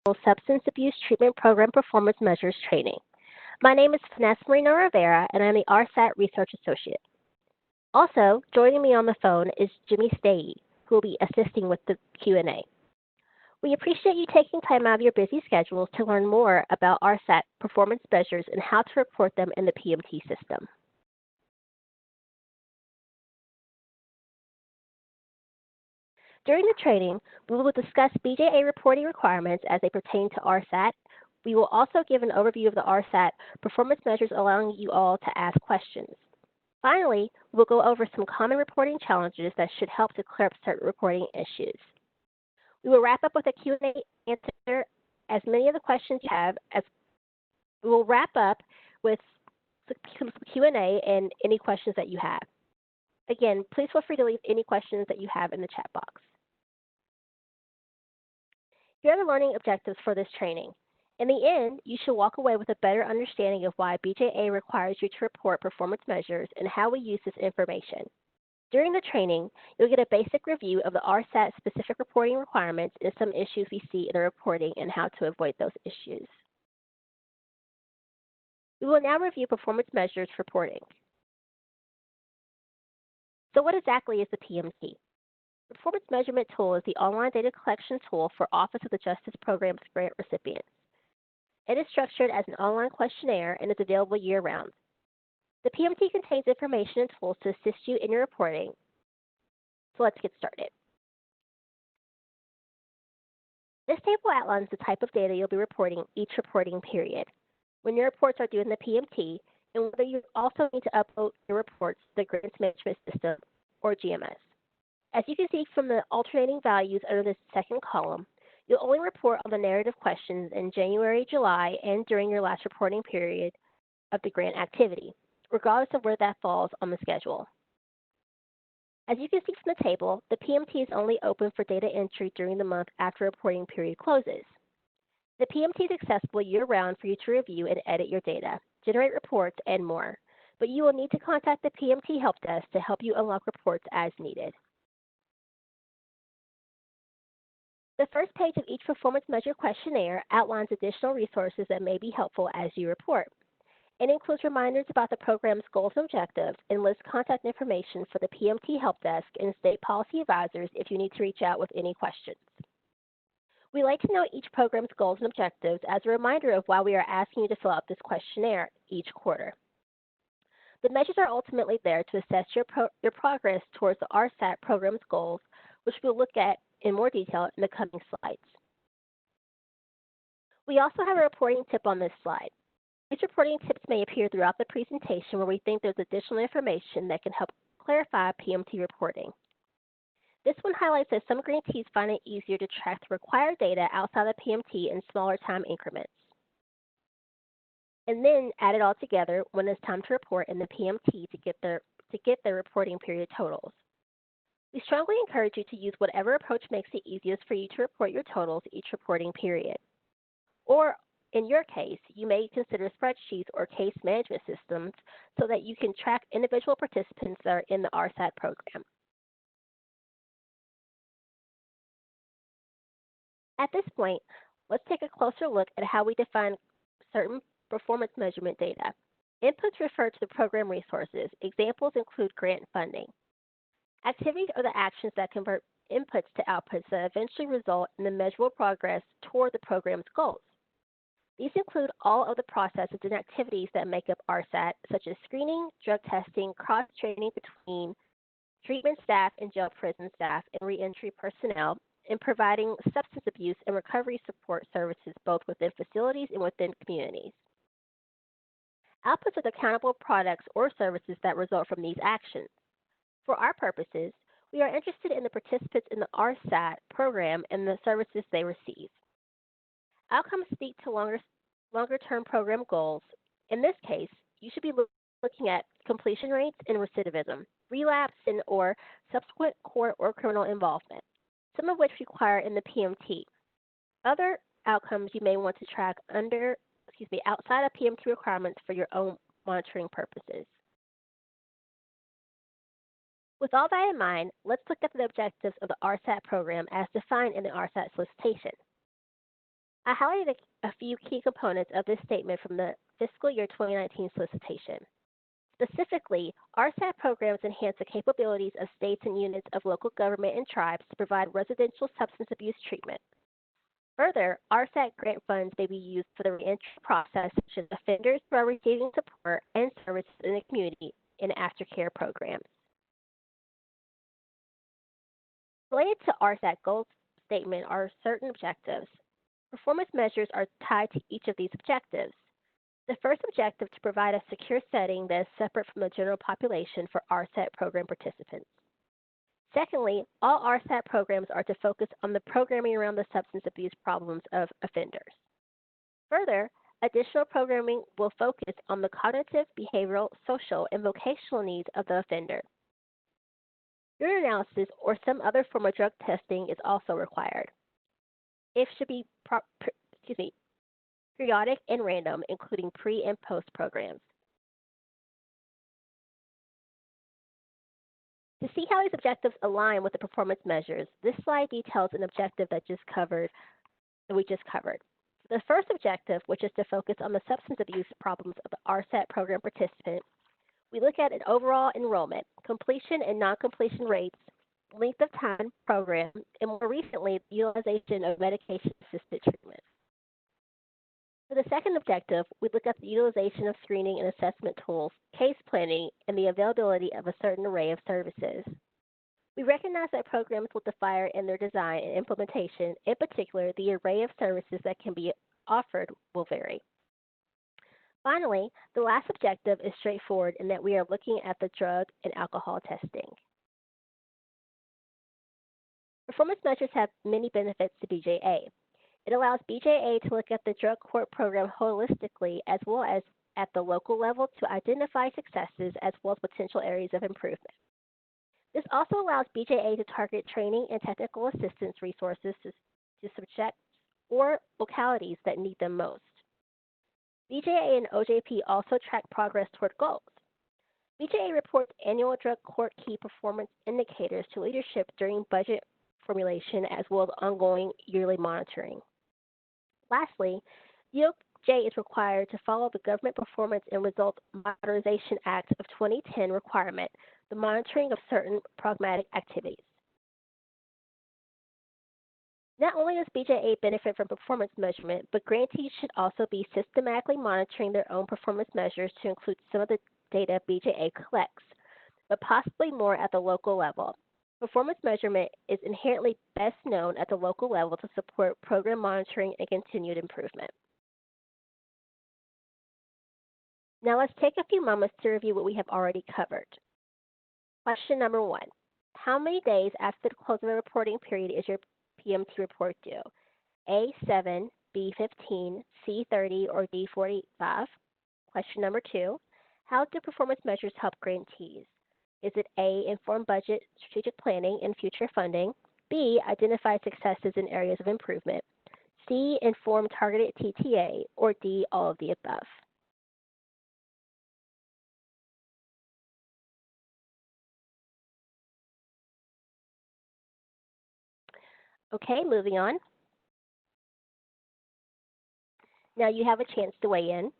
Substance Abuse Treatment Program Performance Measures training. My name is Vanessa Marino Rivera, and I'm the RSAT Research Associate. Also, joining me on the phone is Jimmy Stahey, who will be assisting with the Q&A. We appreciate you taking time out of your busy schedules to learn more about RSAT performance measures and how to report them in the PMT system. During the training, we will discuss BJA reporting requirements as they pertain to RSAT. We will also give an overview of the RSAT performance measures, allowing you all to ask questions. Finally, we'll go over some common reporting challenges that should help to clear up certain reporting issues. We will wrap up with a Q&A answer as many of the questions you have as we will wrap up with some Q&A and any questions that you have. Again, please feel free to leave any questions that you have in the chat box. Here are the learning objectives for this training. In the end, you should walk away with a better understanding of why BJA requires you to report performance measures and how we use this information. During the training, you'll get a basic review of the RSAT specific reporting requirements and some issues we see in the reporting and how to avoid those issues. We will now review performance measures reporting. So what exactly is the PMT? The Performance Measurement Tool is the online data collection tool for Office of the Justice Programs grant recipients. It is structured as an online questionnaire and is available year-round. The PMT contains information and tools to assist you in your reporting. So let's get started. This table outlines the type of data you'll be reporting each reporting period, when your reports are due in the PMT, and whether you also need to upload your reports to the Grants Management System, or GMS. As you can see from the alternating values under this second column, you'll only report on the narrative questions in January, July, and during your last reporting period of the grant activity, regardless of where that falls on the schedule. As you can see from the table, the PMT is only open for data entry during the month after reporting period closes. The PMT is accessible year-round for you to review and edit your data, generate reports, and more, but you will need to contact the PMT Help Desk to help you unlock reports as needed. The first page of each performance measure questionnaire outlines additional resources that may be helpful as you report. It includes reminders about the program's goals and objectives and lists contact information for the PMT Help Desk and state policy advisors if you need to reach out with any questions. We like to know each program's goals and objectives as a reminder of why we are asking you to fill out this questionnaire each quarter. The measures are ultimately there to assess your progress towards the RSAT program's goals, which we'll look at in more detail in the coming slides. We also have a reporting tip on this slide. These reporting tips may appear throughout the presentation where we think there's additional information that can help clarify PMT reporting. This one highlights that some grantees find it easier to track the required data outside of PMT in smaller time increments, and then add it all together when it's time to report in the PMT to get their reporting period totals. We strongly encourage you to use whatever approach makes it easiest for you to report your totals each reporting period. Or, in your case, you may consider spreadsheets or case management systems so that you can track individual participants that are in the RSAT program. At this point, let's take a closer look at how we define certain performance measurement data. Inputs refer to the program resources. Examples include grant funding. Activities are the actions that convert inputs to outputs that eventually result in the measurable progress toward the program's goals. These include all of the processes and activities that make up RSAT, such as screening, drug testing, cross-training between treatment staff and jail prison staff and reentry personnel, and providing substance abuse and recovery support services both within facilities and within communities. Outputs are the countable products or services that result from these actions. For our purposes, we are interested in the participants in the RSAT program and the services they receive. Outcomes speak to longer-term program goals. In this case, you should be looking at completion rates and recidivism, relapse and or subsequent court or criminal involvement, some of which require in the PMT. Other outcomes you may want to track outside of PMT requirements for your own monitoring purposes. With all that in mind, let's look at the objectives of the RSAT program as defined in the RSAT solicitation. I highlighted a few key components of this statement from the fiscal year 2019 solicitation. Specifically, RSAT programs enhance the capabilities of states and units of local government and tribes to provide residential substance abuse treatment. Further, RSAT grant funds may be used for the reentry process, such as offenders who are receiving support and services in the community in aftercare programs. Related to RSAT goals statement are certain objectives. Performance measures are tied to each of these objectives. The first objective to provide a secure setting that is separate from the general population for RSAT program participants. Secondly, all RSAT programs are to focus on the programming around the substance abuse problems of offenders. Further, additional programming will focus on the cognitive, behavioral, social, and vocational needs of the offender. Urine analysis or some other form of drug testing is also required. It should be periodic and random, including pre and post programs. To see how these objectives align with the performance measures, this slide details an objective that we just covered. The first objective, which is to focus on the substance abuse problems of the RSAT program participant, we look at an overall enrollment, completion and non-completion rates, length of time program, and more recently, the utilization of medication-assisted treatment. For the second objective, we look at the utilization of screening and assessment tools, case planning, and the availability of a certain array of services. We recognize that programs will differ in their design and implementation. In particular, the array of services that can be offered will vary. Finally, the last objective is straightforward in that we are looking at the drug and alcohol testing. Performance measures have many benefits to BJA. It allows BJA to look at the drug court program holistically as well as at the local level to identify successes as well as potential areas of improvement. This also allows BJA to target training and technical assistance resources to subjects or localities that need them most. BJA and OJP also track progress toward goals. BJA reports annual drug court key performance indicators to leadership during budget formulation as well as ongoing yearly monitoring. Lastly, DOJ is required to follow the Government Performance and Results Modernization Act of 2010 requirement, the monitoring of certain programmatic activities. Not only does BJA benefit from performance measurement, but grantees should also be systematically monitoring their own performance measures to include some of the data BJA collects, but possibly more at the local level. Performance measurement is inherently best known at the local level to support program monitoring and continued improvement. Now let's take a few moments to review what we have already covered. Question number 1. How many days after the close of the reporting period is your PMT report due? A, 7, B, 15, C, 30, or D, 45? Question number 2. How do performance measures help grantees? Is it A, inform budget, strategic planning, and future funding? B, identify successes in areas of improvement? C, inform targeted TTA? Or D, all of the above? Okay, moving on. Now you have a chance to weigh in.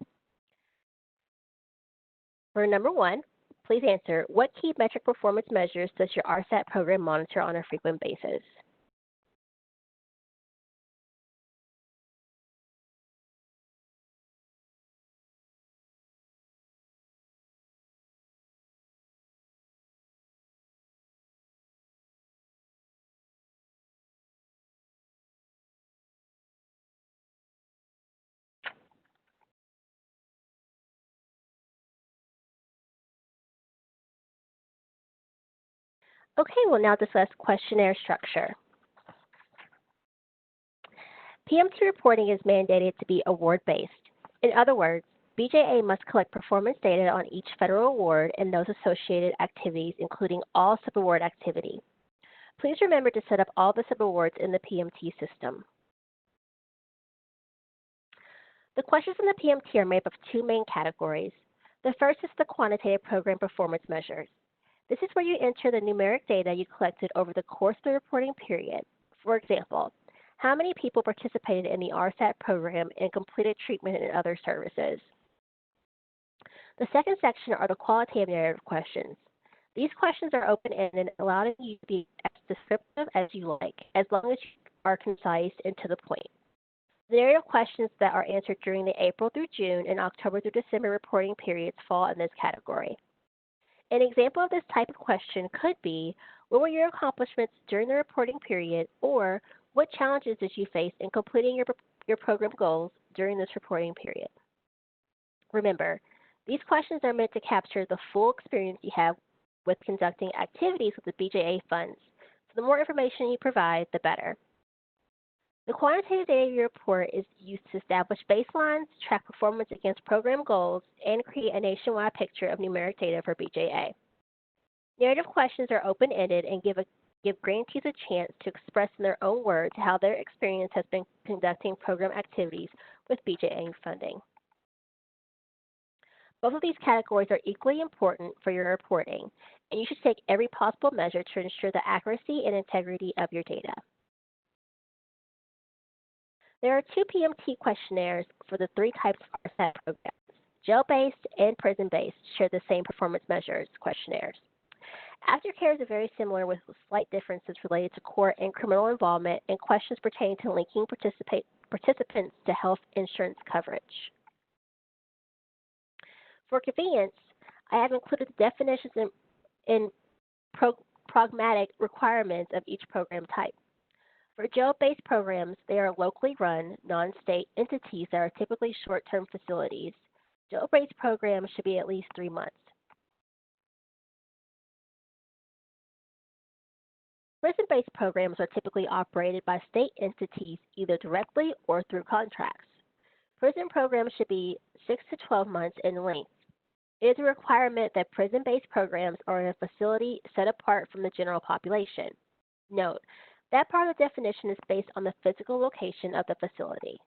For number 1, please answer, what key metric performance measures does your RSAT program monitor on a frequent basis? Okay, we'll now discuss questionnaire structure. PMT reporting is mandated to be award-based. In other words, BJA must collect performance data on each federal award and those associated activities, including all subaward activity. Please remember to set up all the subawards in the PMT system. The questions in the PMT are made up of 2 main categories. The first is the quantitative program performance measures. This is where you enter the numeric data you collected over the course of the reporting period. For example, How many people participated in the RSAT program and completed treatment and other services? The second section are the qualitative narrative questions. These questions are open-ended, allowing you to be as descriptive as you like, as long as you are concise and to the point. The narrative questions that are answered during the April through June and October through December reporting periods fall in this category. An example of this type of question could be, what were your accomplishments during the reporting period, or what challenges did you face in completing your program goals during this reporting period? Remember, these questions are meant to capture the full experience you have with conducting activities with the BJA funds. So the more information you provide, the better. The quantitative data you report is used to establish baselines, track performance against program goals, and create a nationwide picture of numeric data for BJA. Narrative questions are open-ended and give grantees a chance to express in their own words how their experience has been conducting program activities with BJA funding. Both of these categories are equally important for your reporting, and you should take every possible measure to ensure the accuracy and integrity of your data. There are two PMT questionnaires for the three types of RSAT programs. Jail-based and prison-based share the same performance measures questionnaires. Aftercare is very similar with slight differences related to court and criminal involvement and questions pertaining to linking participants to health insurance coverage. For convenience, I have included the definitions and pragmatic requirements of each program type. For jail-based programs, they are locally run, non-state entities that are typically short-term facilities. Jail-based programs should be at least 3 months. Prison-based programs are typically operated by state entities either directly or through contracts. Prison programs should be 6 to 12 months in length. It is a requirement that prison-based programs are in a facility set apart from the general population. Note, that part of the definition is based on the physical location of the facility.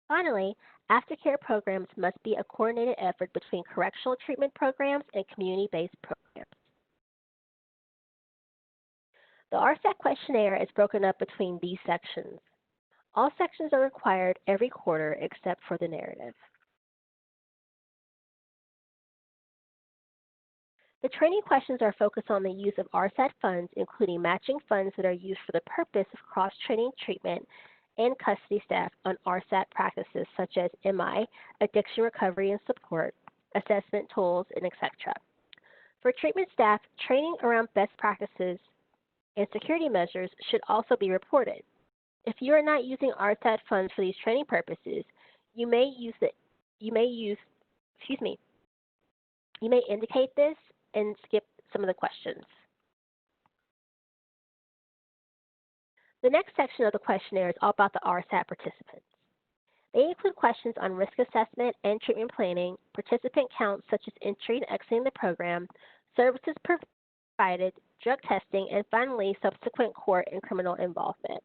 Finally, aftercare programs must be a coordinated effort between correctional treatment programs and community-based programs. The RSAT questionnaire is broken up between these sections. All sections are required every quarter except for the narrative. The training questions are focused on the use of RSAT funds, including matching funds that are used for the purpose of cross-training treatment and custody staff on RSAT practices such as MI, addiction recovery and support, assessment tools, and etc. For treatment staff, training around best practices and security measures should also be reported. If you are not using RSAT funds for these training purposes, you may indicate this and skip some of the questions. The next section of the questionnaire is all about the RSAT participants. They include questions on risk assessment and treatment planning, participant counts such as entering and exiting the program, services provided, drug testing, and finally, subsequent court and criminal involvement.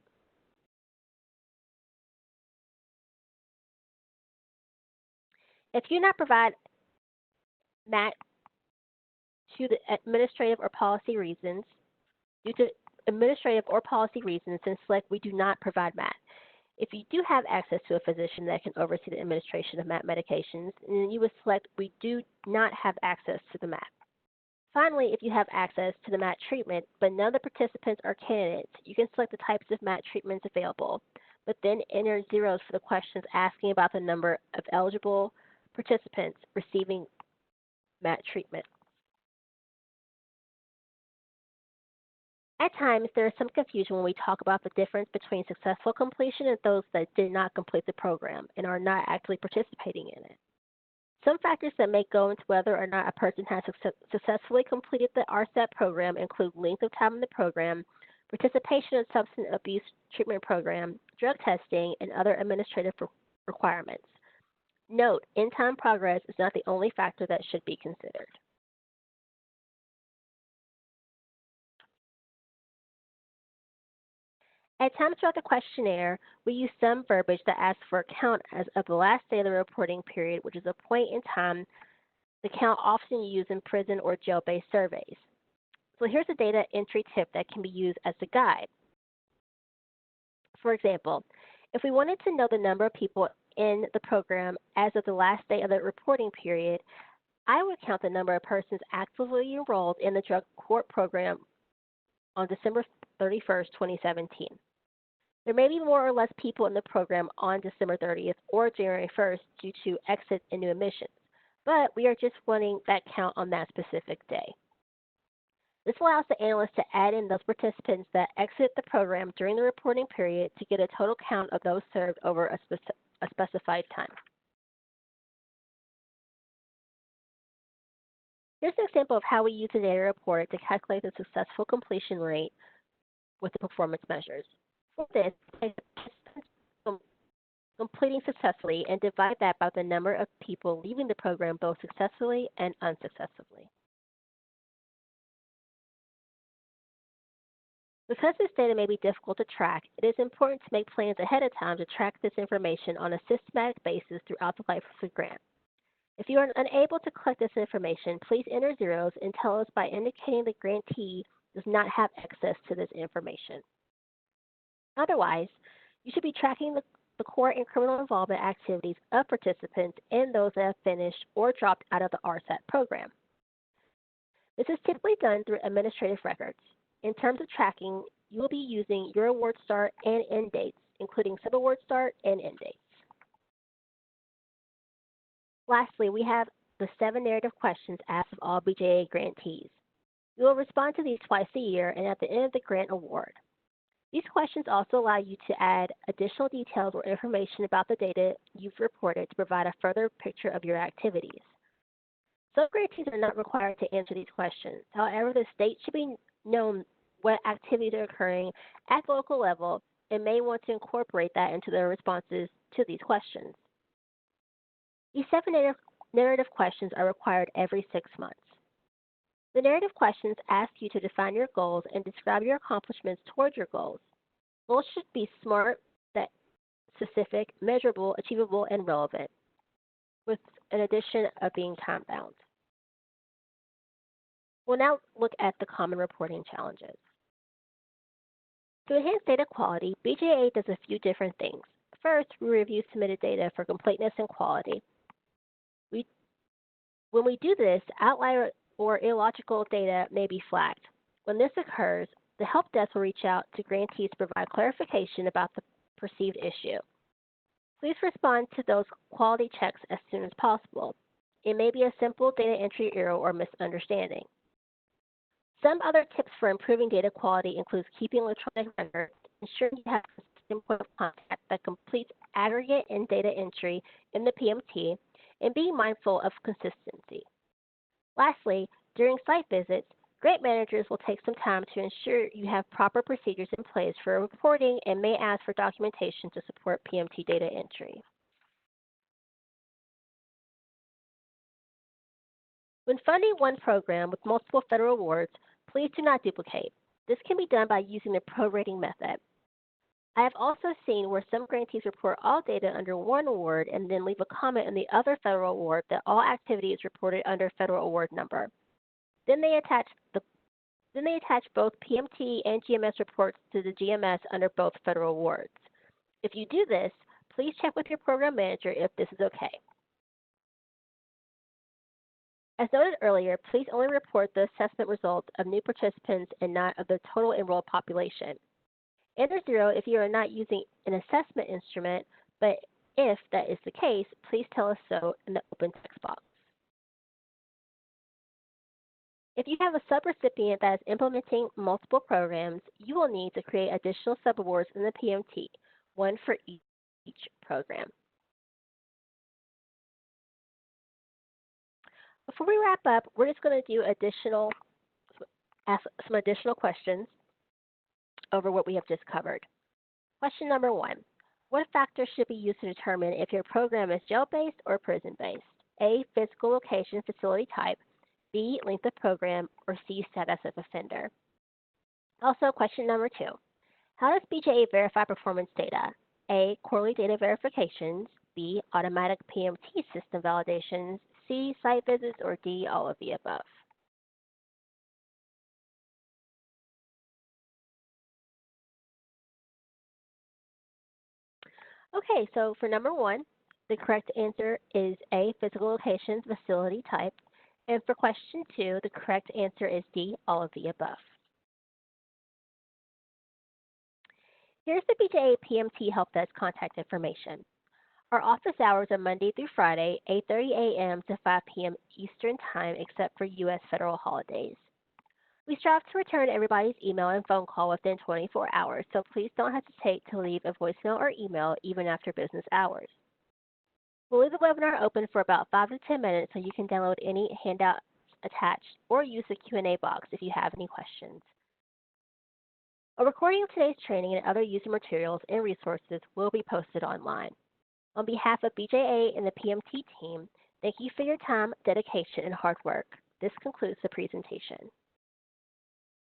If you do not provide MAT due to administrative or policy reasons, then select we do not provide MAT. If you do have access to a physician that can oversee the administration of MAT medications, then you would select we do not have access to the MAT. Finally, if you have access to the MAT treatment, but none of the participants are candidates, you can select the types of MAT treatments available, but then enter zeros for the questions asking about the number of eligible participants receiving MAT treatment. At times, there is some confusion when we talk about the difference between successful completion and those that did not complete the program and are not actively participating in it. Some factors that may go into whether or not a person has successfully completed the RSAT program include length of time in the program, participation in substance abuse treatment program, drug testing, and other administrative requirements. Note, in-time progress is not the only factor that should be considered. At times throughout the questionnaire, we use some verbiage that asks for a count as of the last day of the reporting period, which is a point in time, the count often used in prison or jail-based surveys. So here's a data entry tip that can be used as a guide. For example, if we wanted to know the number of people in the program as of the last day of the reporting period, I would count the number of persons actively enrolled in the drug court program on December 31st, 2017. There may be more or less people in the program on December 30th or January 1st due to exit and new admissions, but we are just wanting that count on that specific day. This allows the analyst to add in those participants that exit the program during the reporting period to get a total count of those served over a specified time. Here's an example of how we use the data report to calculate the successful completion rate with the performance measures. For this, completing successfully and divide that by the number of people leaving the program both successfully and unsuccessfully. Because this data may be difficult to track, it is important to make plans ahead of time to track this information on a systematic basis throughout the life of the grant. If you are unable to collect this information, please enter zeros and tell us by indicating the grantee does not have access to this information. Otherwise, you should be tracking the court and criminal involvement activities of participants and those that have finished or dropped out of the RSAT program. This is typically done through administrative records. In terms of tracking, you will be using your award start and end dates, including sub-award start and end dates. Lastly, we have the 7 narrative questions asked of all BJA grantees. You will respond to these twice a year and at the end of the grant award. These questions also allow you to add additional details or information about the data you've reported to provide a further picture of your activities. Some grantees are not required to answer these questions. However, the state should be known what activities are occurring at the local level and may want to incorporate that into their responses to these questions. These 7 narrative questions are required every 6 months. The narrative questions ask you to define your goals and describe your accomplishments toward your goals. Goals should be smart, specific, measurable, achievable, and relevant, with an addition of being time-bound. We'll now look at the common reporting challenges. To enhance data quality, BJA does a few different things. First, we review submitted data for completeness and quality. When we do this, outlier or illogical data may be flagged. When this occurs, the help desk will reach out to grantees to provide clarification about the perceived issue. Please respond to those quality checks as soon as possible. It may be a simple data entry error or misunderstanding. Some other tips for improving data quality include keeping electronic records, ensuring you have a consistent point of contact that completes aggregate and data entry in the PMT, and being mindful of consistency. Lastly, during site visits, grant managers will take some time to ensure you have proper procedures in place for reporting and may ask for documentation to support PMT data entry. When funding one program with multiple federal awards, please do not duplicate. This can be done by using the prorating method. I have also seen where some grantees report all data under one award and then leave a comment in the other federal award that all activity is reported under federal award number. Then they attach both PMT and GMS reports to the GMS under both federal awards. If you do this, please check with your program manager if this is okay. As noted earlier, please only report the assessment results of new participants and not of the total enrolled population. Enter 0 if you are not using an assessment instrument, but if that is the case, please tell us so in the open text box. If you have a subrecipient that is implementing multiple programs, you will need to create additional subawards in the PMT, one for each program. Before we wrap up, we're just going to do ask some additional questions over what we have just covered. Question number 1. What factors should be used to determine if your program is jail-based or prison-based? A, physical location, facility type. B, length of program. Or C, status of offender. Also, question number 2. How does BJA verify performance data? A, quarterly data verifications. B, automatic PMT system validations. C, site visits. Or D, all of the above. Okay, so for number one, the correct answer is A, physical location, facility type. And for question two, the correct answer is D, all of the above. Here's the BJA PMT Help Desk contact information. Our office hours are Monday through Friday, 8:30 a.m. to 5 p.m. Eastern Time, except for U.S. federal holidays. We strive to return everybody's email and phone call within 24 hours, so please don't hesitate to leave a voicemail or email even after business hours. We'll leave the webinar open for about 5 to 10 minutes so you can download any handouts attached or use the Q&A box if you have any questions. A recording of today's training and other user materials and resources will be posted online. On behalf of BJA and the PMT team, thank you for your time, dedication, and hard work. This concludes the presentation.